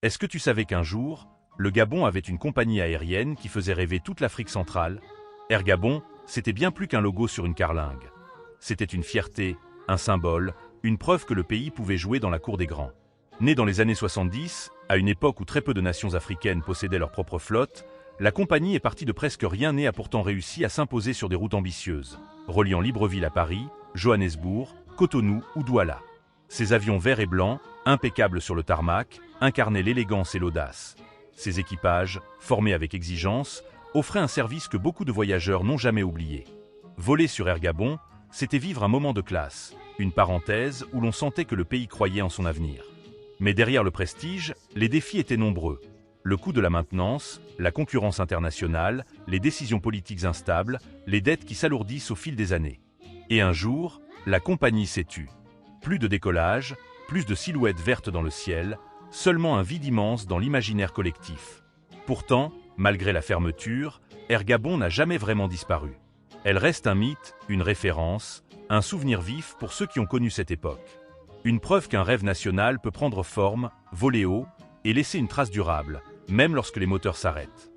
Est-ce que tu savais qu'un jour, le Gabon avait une compagnie aérienne qui faisait rêver toute l'Afrique centrale? Air Gabon, c'était bien plus qu'un logo sur une carlingue. C'était une fierté, un symbole, une preuve que le pays pouvait jouer dans la cour des grands. Né dans les années 70, à une époque où très peu de nations africaines possédaient leur propre flotte, la compagnie est partie de presque rien et a pourtant réussi à s'imposer sur des routes ambitieuses, reliant Libreville à Paris, Johannesburg, Cotonou ou Douala. Ces avions verts et blancs, impeccables sur le tarmac, incarnaient l'élégance et l'audace. Ces équipages, formés avec exigence, offraient un service que beaucoup de voyageurs n'ont jamais oublié. Voler sur Air Gabon, c'était vivre un moment de classe, une parenthèse où l'on sentait que le pays croyait en son avenir. Mais derrière le prestige, les défis étaient nombreux. Le coût de la maintenance, la concurrence internationale, les décisions politiques instables, les dettes qui s'alourdissent au fil des années. Et un jour, la compagnie s'est tue. Plus de décollage, plus de silhouettes vertes dans le ciel, seulement un vide immense dans l'imaginaire collectif. Pourtant, malgré la fermeture, Air Gabon n'a jamais vraiment disparu. Elle reste un mythe, une référence, un souvenir vif pour ceux qui ont connu cette époque. Une preuve qu'un rêve national peut prendre forme, voler haut et laisser une trace durable, même lorsque les moteurs s'arrêtent.